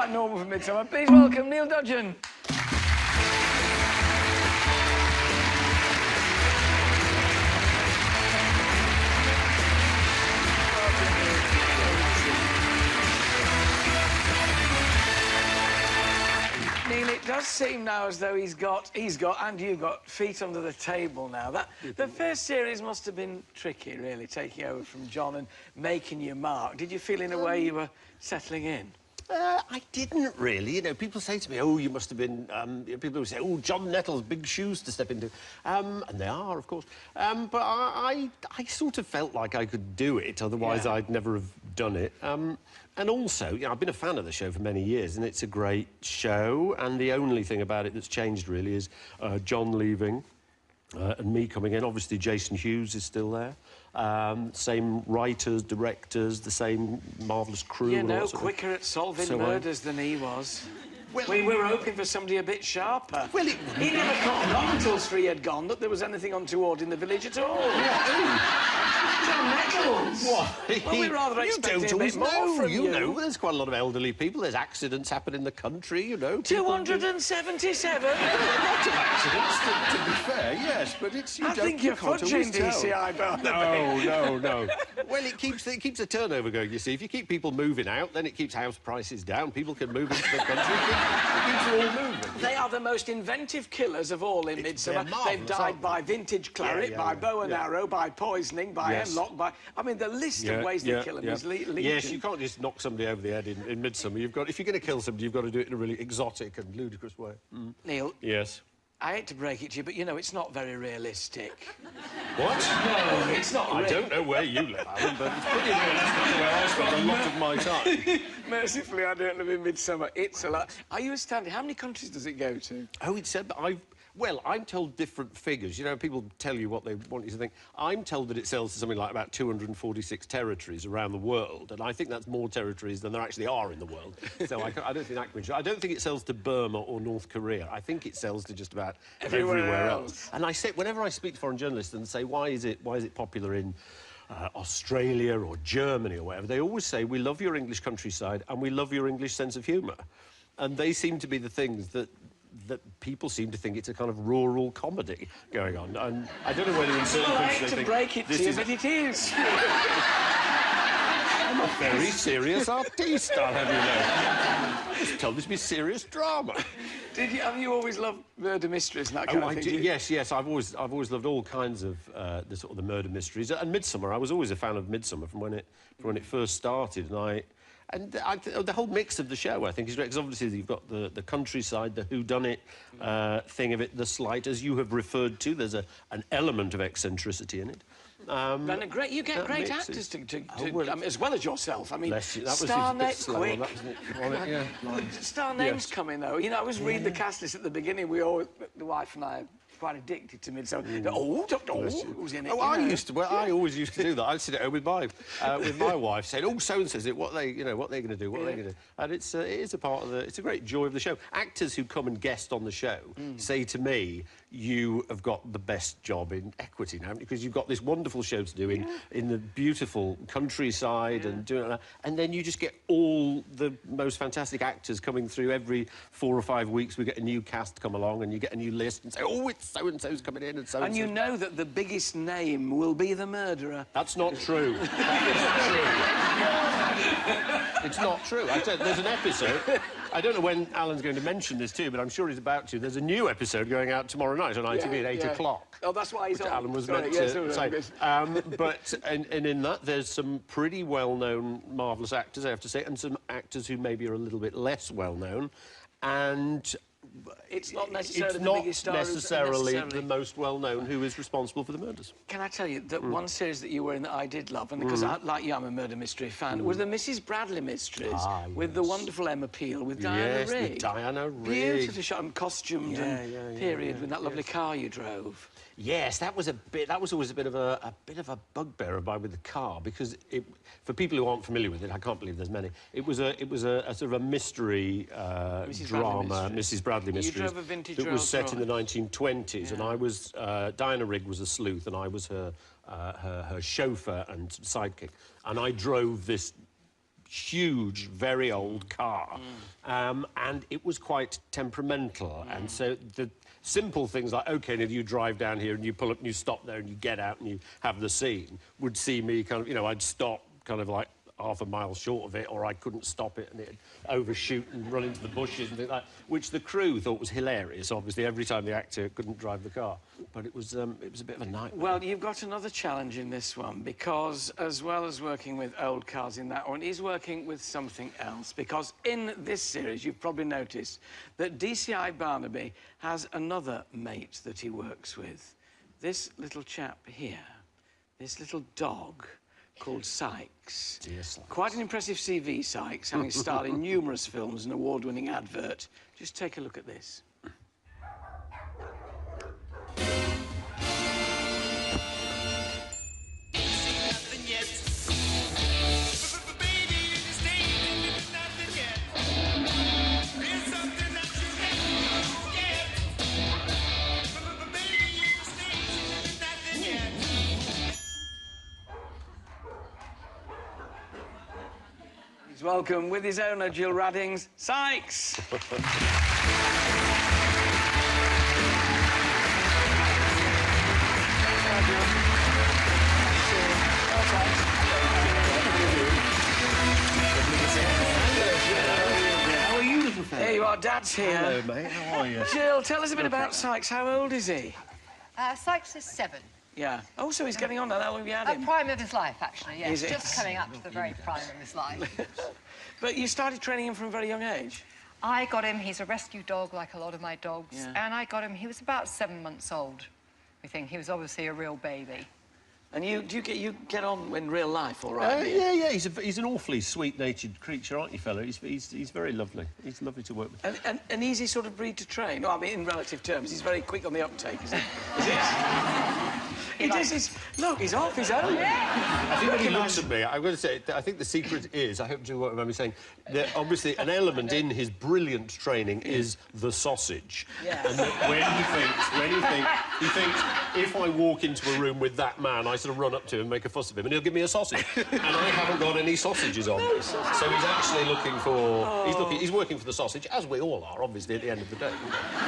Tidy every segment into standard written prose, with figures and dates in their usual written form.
quite normal for Midsomer. Please welcome Neil Dudgeon. Neil, it does seem now as though he's got, and you got feet under the table now. The first series must have been tricky, really, taking over from John and making your mark. Did you feel, in a way, you were settling in? I didn't really. You know, people say to me, oh, you must have been... people who say, oh, John Nettles, big shoes to step into. And they are, of course. But I sort of felt like I could do it, otherwise I'd never have done it. And also, you know, I've been a fan of the show for many years, and it's a great show, and the only thing about it that's changed, really, is John leaving and me coming in. Obviously, Jason Hughes is still there. Same writers, directors, the same marvellous crew. You're no quicker at solving murders than he was. Well, we were hoping for somebody a bit sharper. Well, he never caught on until 3 had gone that there was anything untoward in the village at all. John Nettles! What? Well, we're rather expecting a bit more from you. You know, there's quite a lot of elderly people. There's accidents happen in the country, you know. 277? Lots of accidents, to be fair, yes, but it's... I think you're fudging DCI, but... No. Well, it keeps the turnover going, you see. If you keep people moving out, then it keeps house prices down. People can move into the country. It keeps it all moving. They are the most inventive killers of all in Midsomer. They've died by vintage claret, by bow and arrow, by poisoning, by hemlock, by... I mean, the list of ways they kill them is legion. Yes, you can't just knock somebody over the head in Midsomer. You've got... If you're going to kill somebody, you've got to do it in a really exotic and ludicrous way. Neil? Yes? I hate to break it to you, but, you know, it's not very realistic. What? No, it's not I don't know where you live, Alan, but it's pretty realistic where I spend a lot of my time. Mercifully, I don't live in Midsomer. It's a lot. Are you astounded? How many countries does it go to? Oh, it's said that Well, I'm told different figures. You know, people tell you what they want you to think. I'm told that it sells to something like about 246 territories around the world, and I think that's more territories than there actually are in the world. So I don't think that can be true. I don't think it sells to Burma or North Korea. I think it sells to just about everywhere else. And I say, whenever I speak to foreign journalists and say, why is it popular in Australia or Germany or whatever, they always say, we love your English countryside and we love your English sense of humour. And they seem to be the things that people seem to think it's a kind of rural comedy going on. And I don't know whether in certain countries they think... I hate to break it to you, but it is. I'm a very serious artiste, I'll have you know. I was told this to be serious drama. Have you always loved murder mysteries and that kind of thing? Yes. I've always loved all kinds of the murder mysteries. And Midsomer, I was always a fan of Midsomer from when it first started, and the whole mix of the show, I think, is great, because obviously you've got the countryside, the whodunit thing of it, the slight, as you have referred to. There's an element of eccentricity in it. You get great actors as well as yourself. I mean, star names come in, though. You know, I was reading the cast list at the beginning. The wife and I, quite addicted to Midsomer. Who's in it? I always used to do that. I'd sit at home with my wife, saying, "Oh, so and so's it. What are they going to do? What are they going to do?" And it is a part of it's a great joy of the show. Actors who come and guest on the show say to me, "You have got the best job in equity now, because you've got this wonderful show to do in the beautiful countryside and doing that, and then you just get all the most fantastic actors coming through every 4 or 5 weeks. We get a new cast come along, and you get a new list and say, oh, it's so-and-so's coming in, and so-and-so. And you know that the biggest name will be the murderer. That's not true. It's not true. There's an episode... I don't know when Alan's going to mention this to you, but I'm sure he's about to. There's a new episode going out tomorrow night on ITV at 8 o'clock. Oh, that's why he's on. Alan was meant to say. But in that, there's some pretty well-known, marvellous actors, I have to say, and some actors who maybe are a little bit less well-known. And... It's not necessarily the most well-known who is responsible for the murders. Can I tell you that one series that you were in that I did love, and because like you, I'm a murder mystery fan, was the Mrs. Bradley mysteries with the wonderful Emma Peel, with Diana Rigg. With Diana Rigg. Beautifully shot and costumed and period with that lovely car you drove. Yes, that was always a bit of a bugbear of mine with the car, because for people who aren't familiar with it, I can't believe there's many. It was a sort of a mystery drama, Mrs. Bradley mysteries. You drove a vintage that was set in the 1920s, and I was Diana Rigg was a sleuth, and I was her chauffeur and sidekick, and I drove this huge, very old car. And it was quite temperamental. And so the simple things like, OK, now you drive down here and you pull up and you stop there and you get out and you have the scene, would see me kind of, you know, I'd stop kind of like half a mile short of it, or I couldn't stop it and it'd overshoot and run into the bushes and things like that, which the crew thought was hilarious, obviously, every time the actor couldn't drive the car. But it was a bit of a nightmare. Well, you've got another challenge in this one, because as well as working with old cars in that one, he's working with something else. Because in this series, you've probably noticed that DCI Barnaby has another mate that he works with. This little chap here, this little dog called Sykes. Dear Sykes. Quite an impressive CV, Sykes, having starred in numerous films and award-winning advert. Just take a look at this. Welcome, with his owner, Jill Raddings, Sykes. How are you, little fella? Here you are, Dad's here. Hello, mate. How are you? Jill, tell us a bit about Sykes. How old is he? Sykes is 7. Yeah. Oh, so he's getting on now. How long have you had him? Prime of his life, actually, yes. Is it? Just coming up to the very prime of his life. But you started training him from a very young age? I got him, he's a rescue dog, like a lot of my dogs, Yeah. and I got him, he was about 7 months old, we think. He was obviously a real baby. And you get on in real life, all right? Yeah. He's an awfully sweet-natured creature, aren't you, fella? He's very lovely. He's lovely to work with. And an easy sort of breed to train? Oh, I mean, in relative terms, he's very quick on the uptake, isn't he? Look, he's off his own. I think when he looks at me, I'm going to say, I think the secret is, I hope you won't remember me saying, that obviously an element in his brilliant training is the sausage. Yes. And that he thinks, if I walk into a room with that man, I sort of run up to him and make a fuss of him, and he'll give me a sausage. And I haven't got any sausages on me. So he's actually looking for... He's working for the sausage, as we all are, obviously, at the end of the day.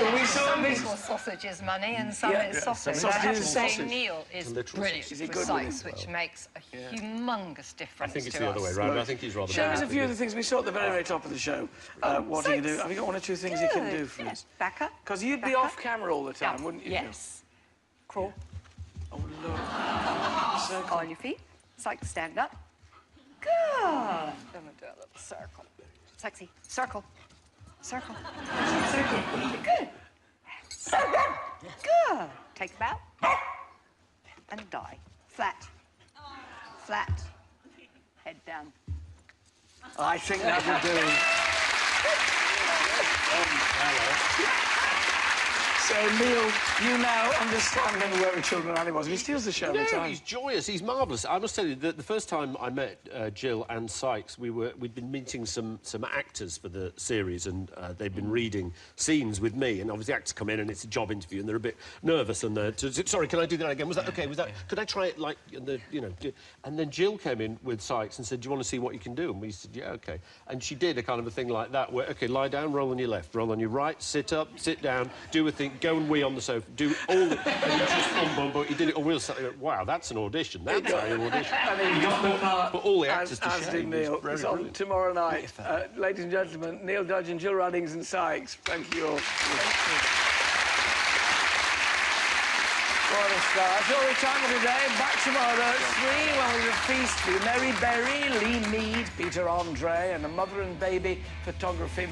Well, we saw Some people's sausage is money and some is sausage. Sausage I have to is say sausage. Neil is brilliant Is he with good with Sykes, it? which makes a humongous difference. I think it's to the other us. way round. I think he's rather... Show us a few of the things we saw at the very, very top of the show. What he can do. Have you got one or two things he can do for us? Back up. Because you'd be off camera all the time, wouldn't you? Yes. Crawl. Oh, Lord. Circle. On your feet. Sykes, stand up. Good. I'm going to do a little circle. Sexy. Circle. Circle. Circle. Good. Circle. Good. Take a bow. And die. Flat. Flat. Head down. I think that will do. So, Neil, you now understand when we work with children and animals. He steals the show every time. He's joyous. He's marvellous. I must tell you that the first time I met Jill and Sykes, we'd been meeting some actors for the series, and they'd been reading scenes with me. And obviously, actors come in and it's a job interview, and they're a bit nervous. And sorry, can I do that again? Was that okay? Was that? Could I try it like And then Jill came in with Sykes and said, "Do you want to see what you can do?" And we said, "Yeah, okay." And she did a kind of a thing like that, where lie down, roll on your left, roll on your right, sit up, sit down, do a thing. Go and wee on the sofa, do all the... And you just but he did it all real... Wow, that's an audition. That's how you audition. And he got the part. But all the actors to as shame. did Neil. Very It's on brilliant. tomorrow night. Ladies and gentlemen, Neil Dodge and Jill Raddings and Sykes. Thank you all. What a star. That's all the time for today. Back tomorrow at 3 when we have feast for Mary Berry, Lee Mead, Peter Andre, and a mother and baby photography